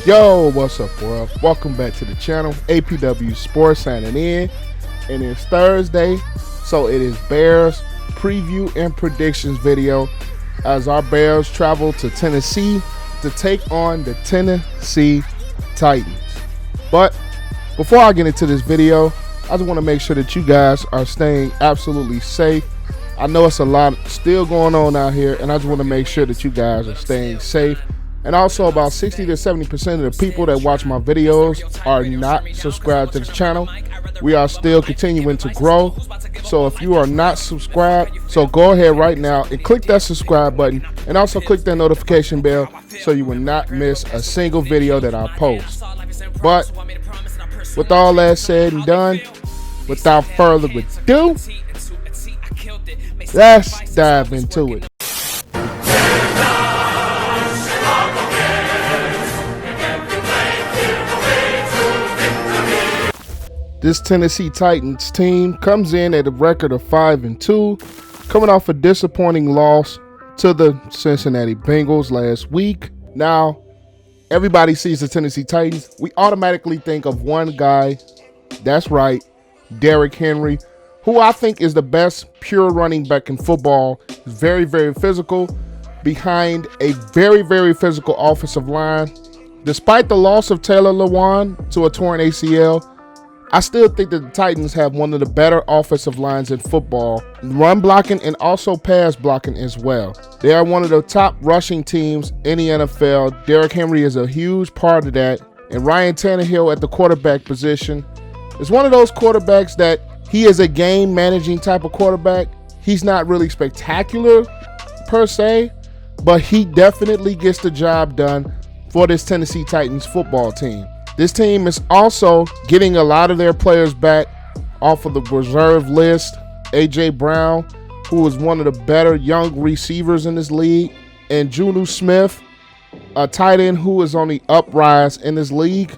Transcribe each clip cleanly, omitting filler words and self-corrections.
Yo, what's up, world? Welcome back to the channel. APW Sports signing in, and it's Thursday, so it is Bears preview and predictions video as our Bears travel to Tennessee to take on the Tennessee Titans. But before I get into this video, I just want to make sure that you guys are staying absolutely safe. I know it's a lot still going on out here, and I just want to make sure that you guys are staying safe. And also, about 60 to 70% of the people that watch my videos are not subscribed to the channel. We are still continuing to grow. So if you are not subscribed, so go ahead right now and click that subscribe button, and also click that notification bell so you will not miss a single video that I post. But with all that said and done, without further ado, let's dive into it. This Tennessee Titans team comes in at a record of 5-2, coming off a disappointing loss to the Cincinnati Bengals last week. Now, everybody sees the Tennessee Titans. We automatically think of one guy. That's right, Derrick Henry, who I think is the best pure running back in football. He's very, very physical behind a very, very physical offensive line. Despite the loss of Taylor Lewan to a torn ACL, I still think that the Titans have one of the better offensive lines in football, run blocking and also pass blocking as well. They are one of the top rushing teams in the NFL. Derrick Henry is a huge part of that. And Ryan Tannehill at the quarterback position is one of those quarterbacks that he is a game managing type of quarterback. He's not really spectacular per se, but he definitely gets the job done for this Tennessee Titans football team. This team is also getting a lot of their players back off of the reserve list. A.J. Brown, who is one of the better young receivers in this league, and Juju Smith, a tight end who is on the uprise in this league.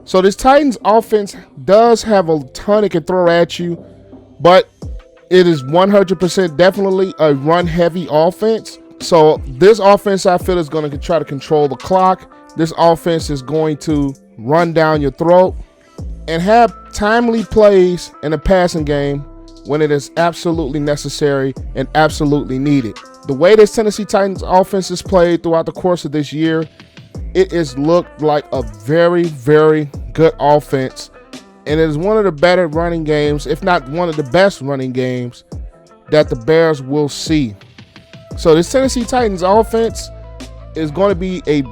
So this Titans offense does have a ton it can throw at you, but it is 100% definitely a run-heavy offense. So this offense, I feel, is going to try to control the clock. This offense is going to run down your throat and have timely plays in the passing game when it is absolutely necessary and absolutely needed. The way this Tennessee Titans offense is played throughout the course of this year, it has looked like a very, very good offense, and it is one of the better running games, if not one of the best running games that the Bears will see. So this Tennessee Titans offense is going to be a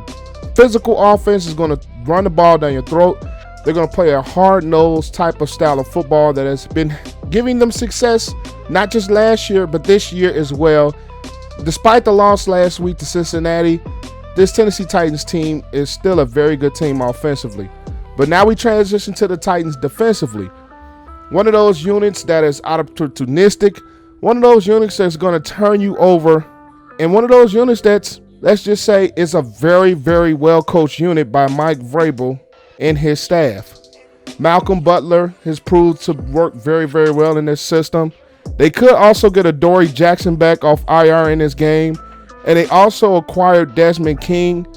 physical offense, is going to run the ball down your throat. They're going to play a hard-nosed type of style of football that has been giving them success, not just last year, but this year as well. Despite the loss last week to Cincinnati, this Tennessee Titans team is still a very good team offensively. But now we transition to the Titans defensively. One of those units that is opportunistic, one of those units that's going to turn you over, and one of those units that's, let's just say, is a very, very well-coached unit by Mike Vrabel and his staff. Malcolm Butler has proved to work very, very well in this system. They could also get Adoree Jackson back off IR in this game. And they also acquired Desmond King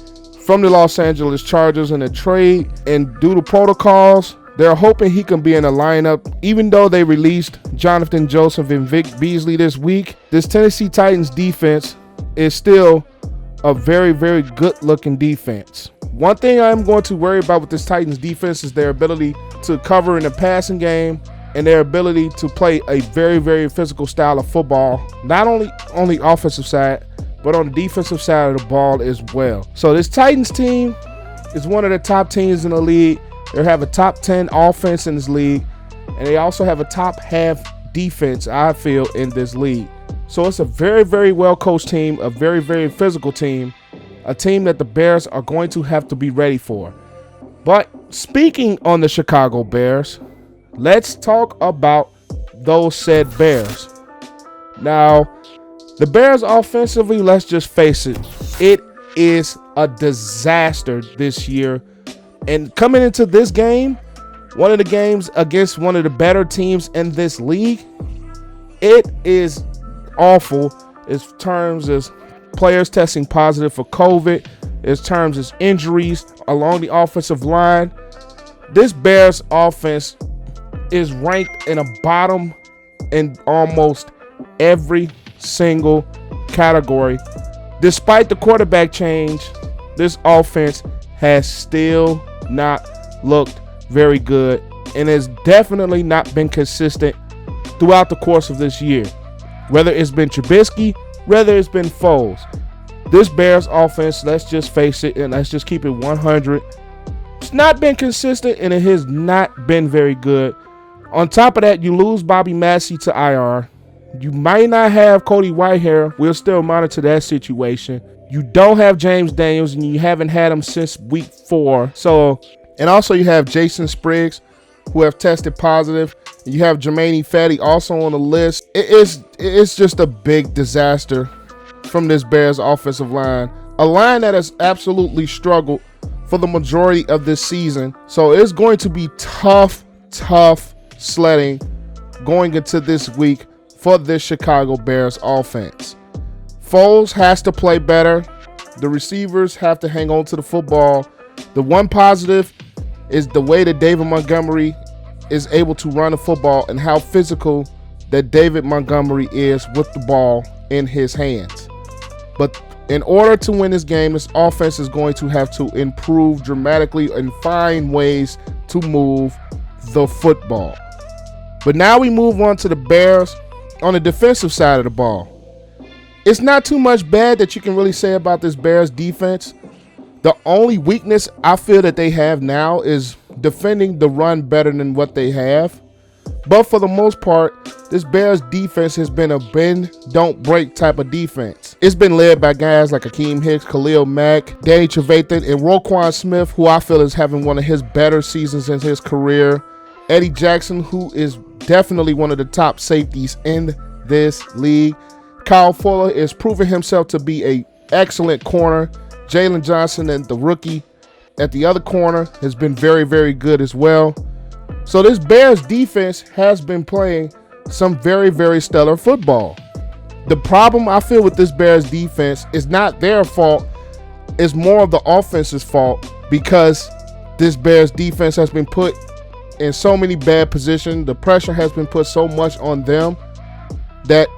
from the Los Angeles Chargers in a trade. And due to protocols, they're hoping he can be in the lineup. Even though they released Jonathan Joseph and Vic Beasley this week, this Tennessee Titans defense is still a very, very good-looking defense. One thing I'm going to worry about with this Titans defense is their ability to cover in the passing game and their ability to play a very, very physical style of football, not only on the offensive side, but on the defensive side of the ball as well. So this Titans team is one of the top teams in the league. They have a top 10 offense in this league, and they also have a top half defense, I feel, in this league. So it's a very, very well-coached team, a very, very physical team, a team that the Bears are going to have to be ready for. But speaking on the Chicago Bears, let's talk about those said Bears. Now, the Bears offensively, let's just face it, it is a disaster this year. And coming into this game, one of the games against one of the better teams in this league, it is awful in terms of players testing positive for COVID. in terms of injuries along the offensive line. This Bears offense is ranked in the bottom in almost every single category. Despite the quarterback change, this offense has still not looked very good and has definitely not been consistent throughout the course of this year. Whether it's been Trubisky, whether it's been Foles, this Bears offense, let's just face it and let's just keep it 100. It's not been consistent and it has not been very good. On top of that, you lose Bobby Massey to IR. You might not have Cody Whitehair. We'll still monitor that situation. You don't have James Daniels, and you haven't had him since week 4. And also you have Jason Spriggs, who have tested positive. And you have Jermaine Fatty also on the list. It's just a big disaster from this Bears offensive line. A line that has absolutely struggled for the majority of this season. So it's going to be tough sledding going into this week for this Chicago Bears offense. Foles has to play better. The receivers have to hang on to the football. The one positive is the way that David Montgomery is able to run the football and how physical that David Montgomery is with the ball in his hands. But in order to win this game, this offense is going to have to improve dramatically and find ways to move the football. But now we move on to the Bears on the defensive side of the ball. It's not too much bad that you can really say about this Bears defense. The only weakness I feel that they have now is defending the run better than what they have. But for the most part, this Bears defense has been a bend, don't break type of defense. It's been led by guys like Akeem Hicks, Khalil Mack, Danny Trevathan, and Roquan Smith, who I feel is having one of his better seasons in his career. Eddie Jackson, who is definitely one of the top safeties in this league. Kyle Fuller is proving himself to be an excellent corner. Jalen Johnson, and the rookie at the other corner, has been very, very good as well. So this Bears defense has been playing some very, very stellar football. The problem I feel with this Bears defense is not their fault. It's more of the offense's fault, because this Bears defense has been put in so many bad positions. The pressure has been put so much on them that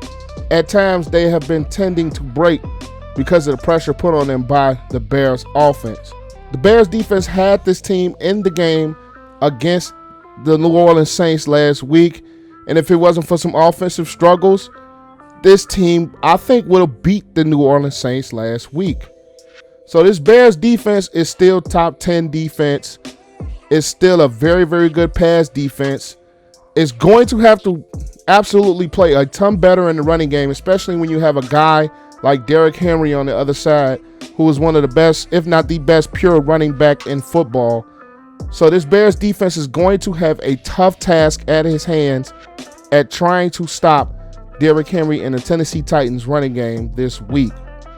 at times they have been tending to break because of the pressure put on them by the Bears offense. The Bears defense had this team in the game against the New Orleans Saints last week, and if it wasn't for some offensive struggles, this team, I think, would have beat the New Orleans Saints last week. So this Bears defense is still top 10 defense. It's still a very, very good pass defense. It's going to have to absolutely play a ton better in the running game, especially when you have a guy like Derrick Henry on the other side, who is one of the best, if not the best, pure running back in football. So this Bears defense is going to have a tough task at his hands at trying to stop Derrick Henry and the Tennessee Titans running game this week.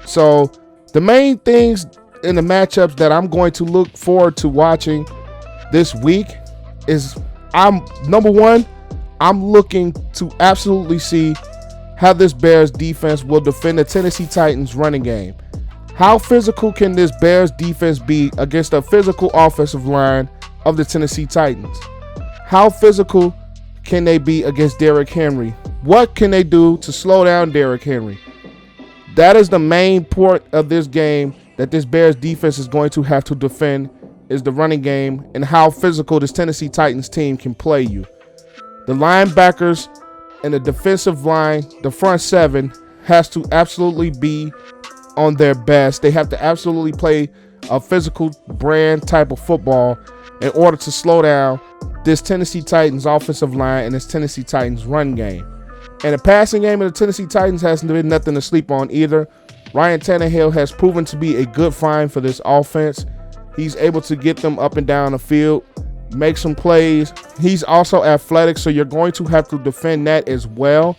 So the main things in the matchups that I'm going to look forward to watching this week is, number one, I'm looking to absolutely see how this Bears defense will defend the Tennessee Titans running game. How physical can this Bears defense be against a physical offensive line of the Tennessee Titans? How physical can they be against Derrick Henry? What can they do to slow down Derrick Henry? That is the main part of this game that this Bears defense is going to have to defend, is the running game and how physical this Tennessee Titans team can play you. The linebackers and the defensive line, the front seven, has to absolutely be on their best. They have to absolutely play a physical brand type of football in order to slow down this Tennessee Titans offensive line and this Tennessee Titans run game. And the passing game of the Tennessee Titans hasn't been nothing to sleep on either. Ryan Tannehill has proven to be a good find for this offense. He's able to get them up and down the field, make some plays. He's also athletic, so you're going to have to defend that as well.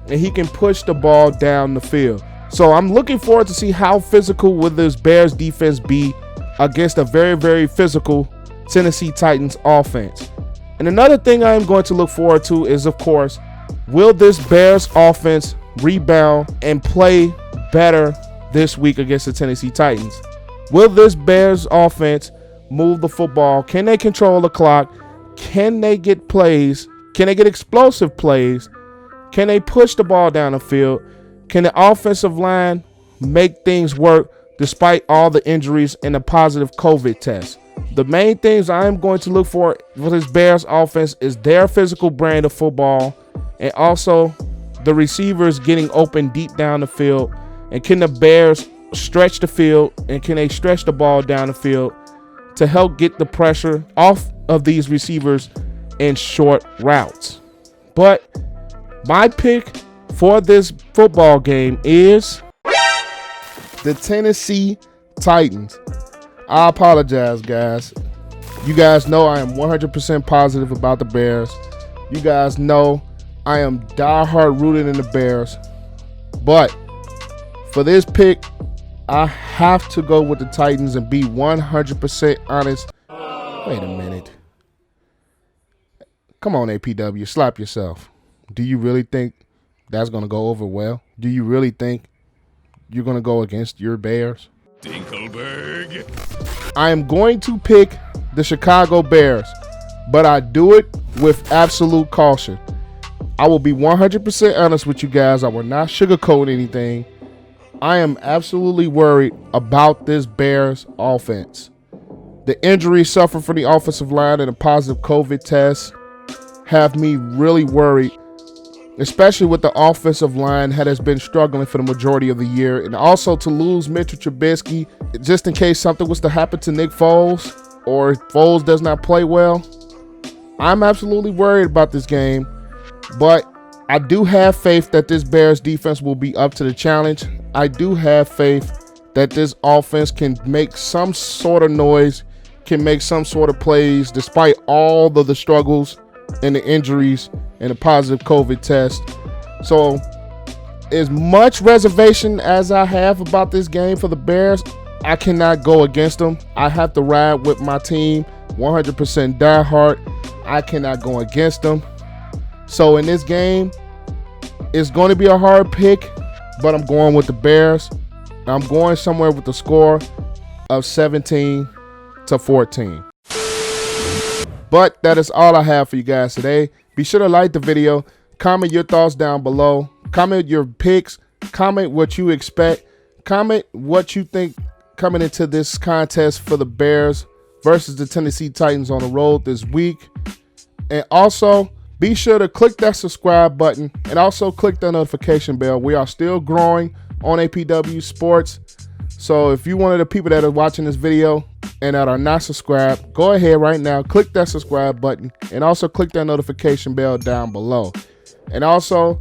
And he can push the ball down the field. So I'm looking forward to see how physical will this Bears defense be against a very, very physical Tennessee Titans offense. And another thing I am going to look forward to is, of course, will this Bears offense rebound and play better this week against the Tennessee Titans? Will this Bears offense move the football? Can they control the clock? Can they get plays? Can they get explosive plays? Can they push the ball down the field? Can the offensive line make things work despite all the injuries and the positive COVID test? The main things I am going to look for this Bears offense is their physical brand of football, and also the receivers getting open deep down the field. And can the Bears stretch the field, and can they stretch the ball down the field to help get the pressure off of these receivers in short routes? But my pick for this football game is the Tennessee Titans. I apologize, guys. You guys know I am 100% positive about the Bears. You guys know I am diehard rooted in the Bears. But for this pick, I have to go with the Titans and be 100% honest. Wait a minute. Come on, APW, slap yourself. Do you really think that's going to go over well? Do you really think you're going to go against your Bears? Dinkelberg. I am going to pick the Chicago Bears, but I do it with absolute caution. I will be 100% honest with you guys. I will not sugarcoat anything. I am absolutely worried about this Bears offense. The injuries suffered from the offensive line and a positive COVID test have me really worried, especially with the offensive line that has been struggling for the majority of the year. And also to lose Mitchell Trubisky, just in case something was to happen to Nick Foles, or if Foles does not play well. I'm absolutely worried about this game, but I do have faith that this Bears defense will be up to the challenge. I do have faith that this offense can make some sort of noise, can make some sort of plays, despite all of the struggles and the injuries and the positive COVID test. So as much reservation as I have about this game for the Bears, I cannot go against them. I have to ride with my team 100% diehard. I cannot go against them. So in this game, it's going to be a hard pick, but I'm going with the Bears. I'm going somewhere with the score of 17-14. But that is all I have for you guys today. Be sure to like the video, comment your thoughts down below, comment your picks, comment what you expect, comment what you think coming into this contest for the Bears versus the Tennessee Titans on the road this week. And also, be sure to click that subscribe button and also click the notification bell. We are still growing on APW Sports. So if you're one of the people that are watching this video and that are not subscribed, go ahead right now, click that subscribe button, and also click that notification bell down below. And also,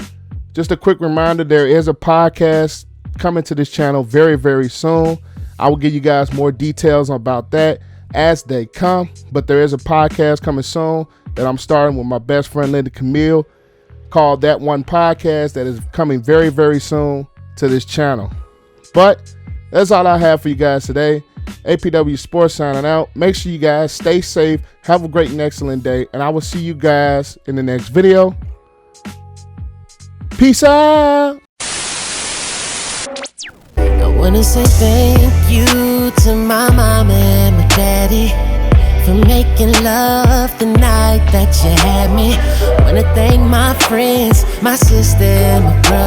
just a quick reminder, there is a podcast coming to this channel very, very soon. I will give you guys more details about that as they come, but there is a podcast coming soon that I'm starting with my best friend Linda Camille called That One Podcast, that is coming very, very soon to this channel. But that's all I have for you guys today. APW Sports signing out. Make sure you guys stay safe. Have a great and excellent day. And I will see you guys in the next video. Peace out. I want to say thank you to my mom and my daddy for making love the night that you had me. Want to thank my friends, my sister, and my brother.